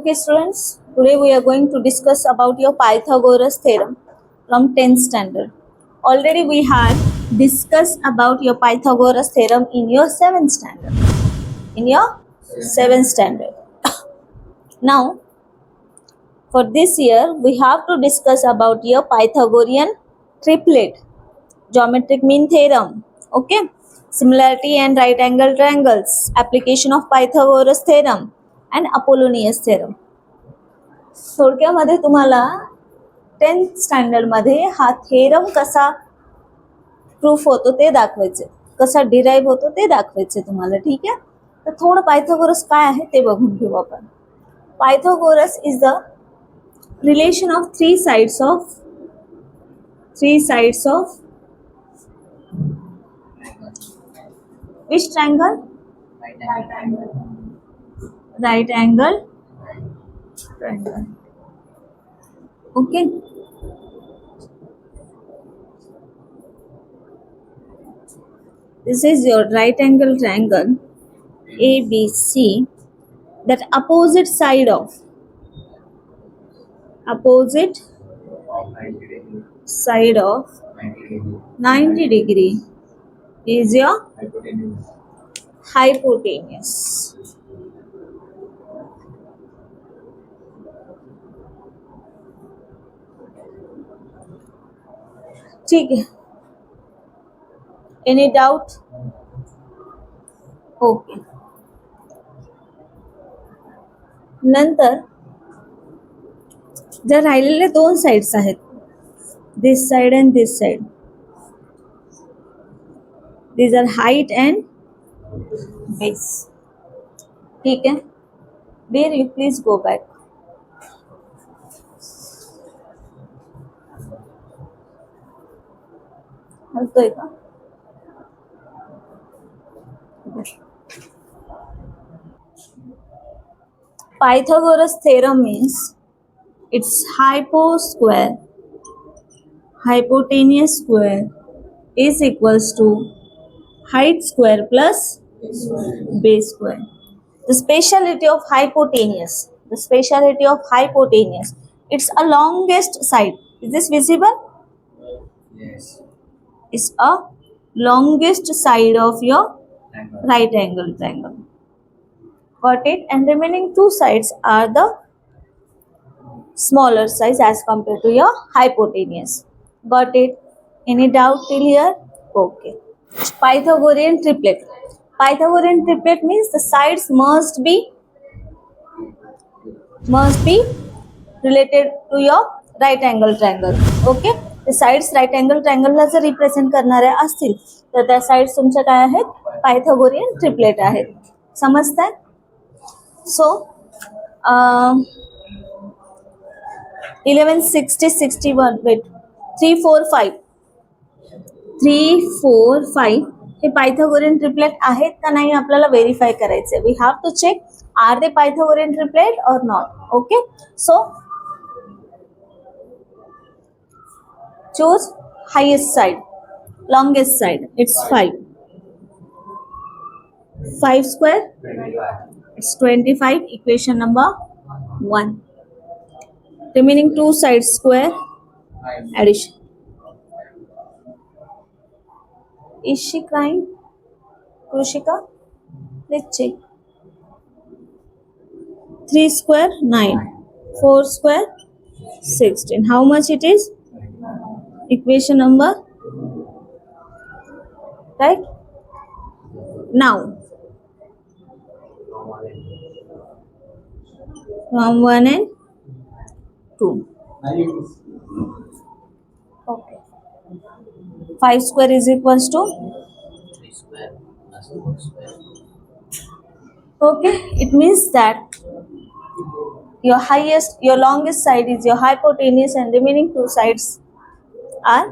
Okay students, today we are going to discuss about your Pythagoras theorem from 10th standard. Already we had discussed about your Pythagoras theorem in your 7th standard. In your 7th standard. Now, for this year, we have to discuss about your Pythagorean triplet, geometric mean theorem, okay? Similarity and right angle triangles, application of Pythagoras theorem and Apollonius theorem. थोडक्यामध्ये तुम्हाला 10th standard मध्ये हा theorem कसा proof होतो ते दाखवायचे, कसा derive होतो ते दाखवायचे तुम्हाला. ठीक आहे, तर थोडं पायथागोरस काय आहे ते बघून घेऊ आपण. Pythagoras is the relation of three sides of which triangle? Right angle triangle. Okay. This is your right angle triangle ABC that opposite side of 90 degree is your hypotenuse. ठीक है, एनी डाउट? ओके. नंतर जर राहिलेले दोन sides आहेत, this side and this side, these are height and base. ठीक आहे, dear you please go back. हलतोय का? Pythagoras theorem means its hypotenuse square is equals to height square plus base square. The speciality of hypotenuse, it's a longest side. Is this visible? Yes. Is a longest side of your right angle triangle. Got it? And remaining two sides are the smaller size as compared to your hypotenuse. Got it? Any doubt till here? Okay. Pythagorean triplet. Pythagorean triplet means the sides must be related to your right angle triangle. Okay? The sides right angle triangle ला जर represent करणाऱ्या असतील तर त्या sides तुमच्या काय आहेत? Pythagorean triplet आहेत. समजताय? सो 11 60 61 wait 3 4 5 हे Pythagorean triplet आहेत का नाही आपल्याला व्हेरीफाय करायचे. We have to check are they Pythagorean triplet or not. Okay, so choose highest side, longest side. It's 5 square, it's 25. Equation number 1. Remaining two sides square, addition. Is she crying, Krushika? Let's check. 3 square 9, 4 square 16. How much it is? Equation number, right? Now from 1 and 2. Okay, 5 square is equals to 3 square plus 4 square. okay, it means that your longest side is your hypotenuse and remaining two sides are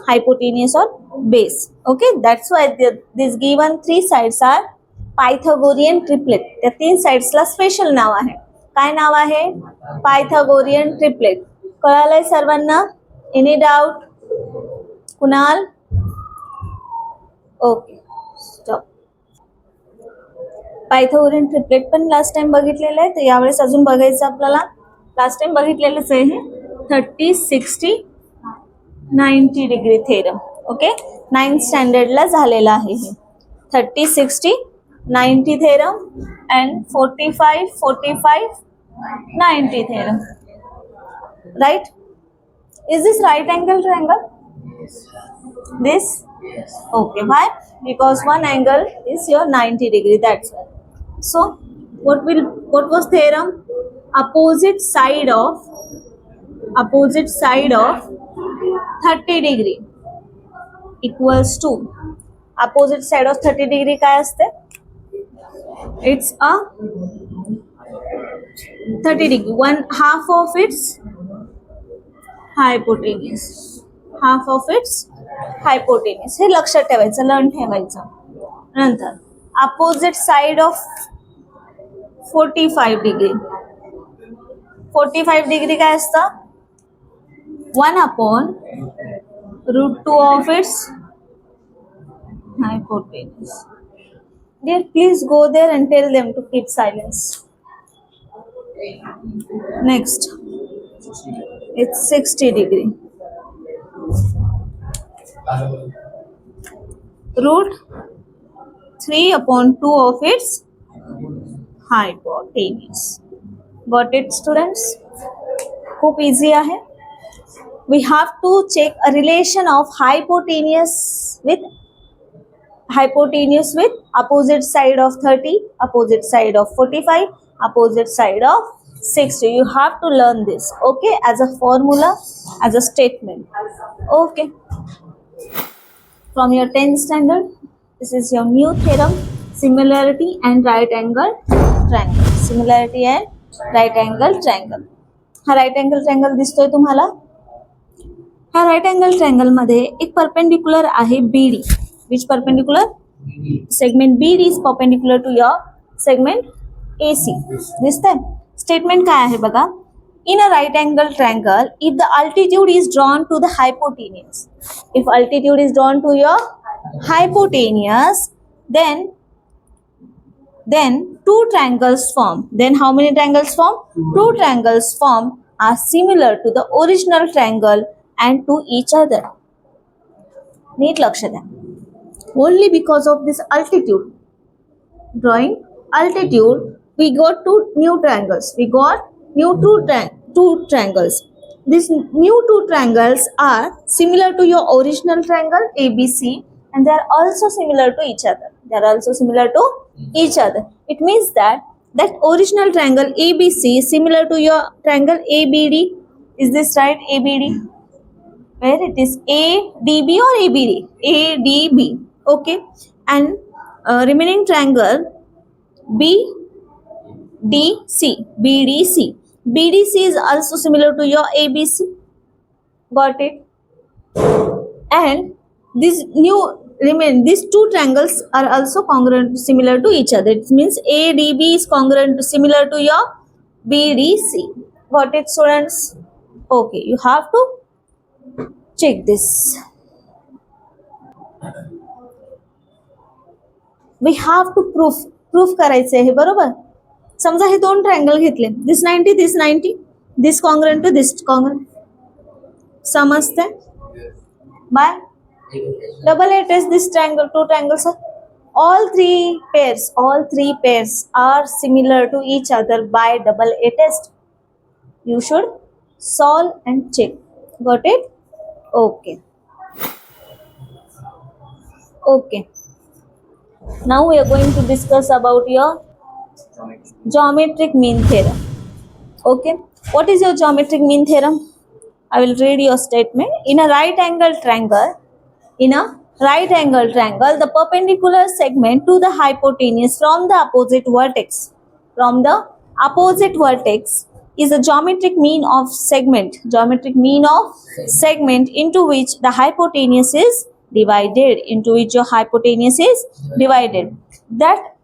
hypotenuse or base. Okay, that's why these given three sides are Pythagorean triplet. त्या तीन साइड्सला special नाव आहे. काय नाव आहे? Pythagorean triplet. कळालंय सर्वांना? Any doubt? Kunal? Okay, stop. Pythagorean triplet पण last time बघितलेलं आहे, तर यावेळेस अजून बघायचं आपल्याला. लास्ट टाइम बघितलेलंच आहे हे 30, 60, 90 डिग्री थेरम. ओके, 9th स्टँडर्डला झालेलं आहे हे 30, 60, 90 theorem and 45, 45, 90 theorem. Right? Is this right angle triangle? This? Yes. Okay, why? Because one angle is your 90 degree, that's why. So what was theorem? Opposite side of 30 degree equals to opposite side of 30 degree काय असते? It's a 30 degree, one half of its hypotenuse. Half of its hypotenuse. हे लक्षात ठेवायचं, learn ठेवायचं. नंतर opposite side of 45 degree. 45 degree काय असतं? 1/√2 of its hypotenuse. Dear, please go there and tell them to keep silence. Next, it's 60 degree. √3/2 of its hypotenuse. Got it, students? खूप easy आहे. We have to check a relation of hypotenuse with opposite side of 30, opposite side of 45, opposite side of 60. You have to learn this, okay, as a formula, as a statement. Okay. From your 10th standard, this is your new theorem, similarity and right angle triangle. Similarity and right angle triangle. हा right angle triangle दिसतोय तुम्हाला. ह्या right angle triangle मध्ये एक perpendicular आहे BD. Which perpendicular? Segment BD is perpendicular to your segment AC. दिसतंय? Statement काय आहे बघा. In a right angle triangle, if the altitude is drawn to the hypotenuse, if altitude is drawn to your hypotenuse, then two triangles form. Then how many triangles form? Two triangles form are similar to the original triangle and to each other. नीट लक्ष द्या. Only because of this altitude, drawing altitude, we got two new triangles. We got new two triangles. These new two triangles are similar to your original triangle ABC, and they are also similar to each other. They are also similar to each other. It means that original triangle ABC is similar to your triangle ABD. Is this right? ABD. Where it is ADB or ABD? ADB. Okay. And remaining triangle BDC. BDC is also similar to your ABC. Got it? And these two triangles are also congruent, similar to each other. It means ADB is congruent, similar to your BDC. Got it, students? Okay, you have to check this. We have to proof करायचे आहे, बरोबर. समजा हे दोन triangle घेतले, this 90, this congruent to this congruent. समजते? By double A test, this triangle, two triangles are all three pairs are similar to each other by double A test. You should solve and check. Got it? Okay. Now we are going to discuss about your geometric mean theorem. Okay, what is your geometric mean theorem? I will read your statement. In a right angle triangle, the perpendicular segment to the hypotenuse from the opposite vertex is a geometric mean of segment into which the hypotenuse is divided. That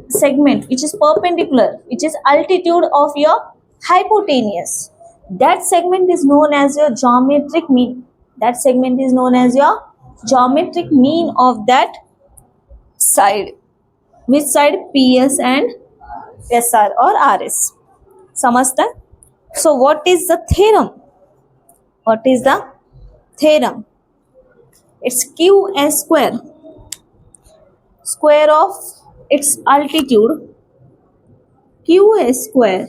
segment which is perpendicular, which is altitude of your hypotenuse, that segment is known as your geometric mean. That segment is known as your geometric mean of that side which side PS and SR or RS. समजतं? So what is the theorem? What is the theorem? It's QS square, square of its altitude, QS square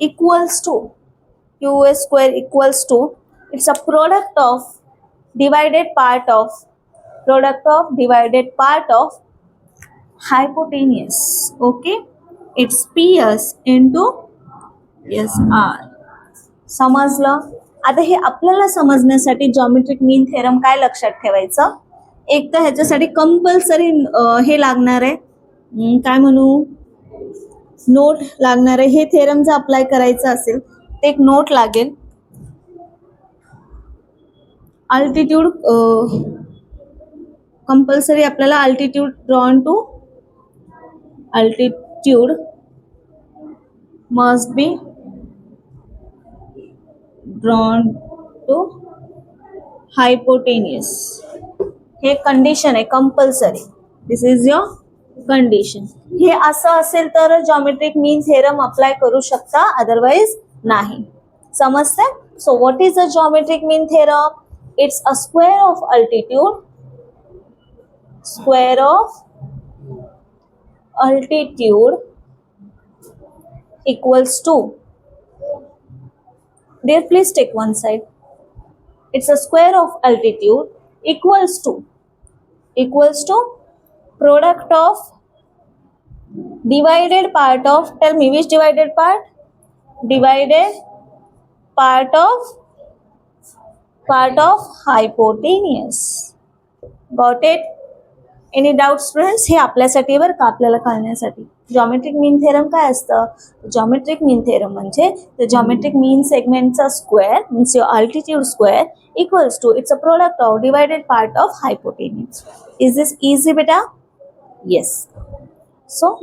equals to, QS square equals to, it's a product of divided part of, product of divided part of hypotenuse. Okay, it's PS into SR. समजलं? आता हे आपल्याला समजण्यासाठी geometric mean theorem काय लक्षात ठेवायचं, एक तर ह्याच्यासाठी कंपल्सरी हे लागणार आहे, काय म्हणू, नोट लागणार आहे. हे थेरम जर अप्लाय करायचं असेल ते एक नोट लागेल. अल्टिट्यूड कंपल्सरी आपल्याला altitude drawn to, altitude must be drawn to hypotenuse. हे कंडिशन आहे compulsory. This is your condition. हे असं असेल तर जॉमेट्रिक मीन थेरम अप्लाय करू शकता, अदरवाइज नाही. समजते? So what is a geometric mean theorem? It's a square of altitude, square of altitude equals to, dear please take one side, it's a square of altitude equals to product of divided part of, tell me which divided part, divided part of hypotenuse. Got it? Any doubt students? हे आपल्यासाठी बरं का, आपल्याला कळण्यासाठी. Geometric mean theorem काय असतं? Geometric mean theorem म्हणजे the geometric mean सेगमेंटचा square means your altitude square equals to its a product of divided part of hypotenuse. Is this easy बेटा? येस. सो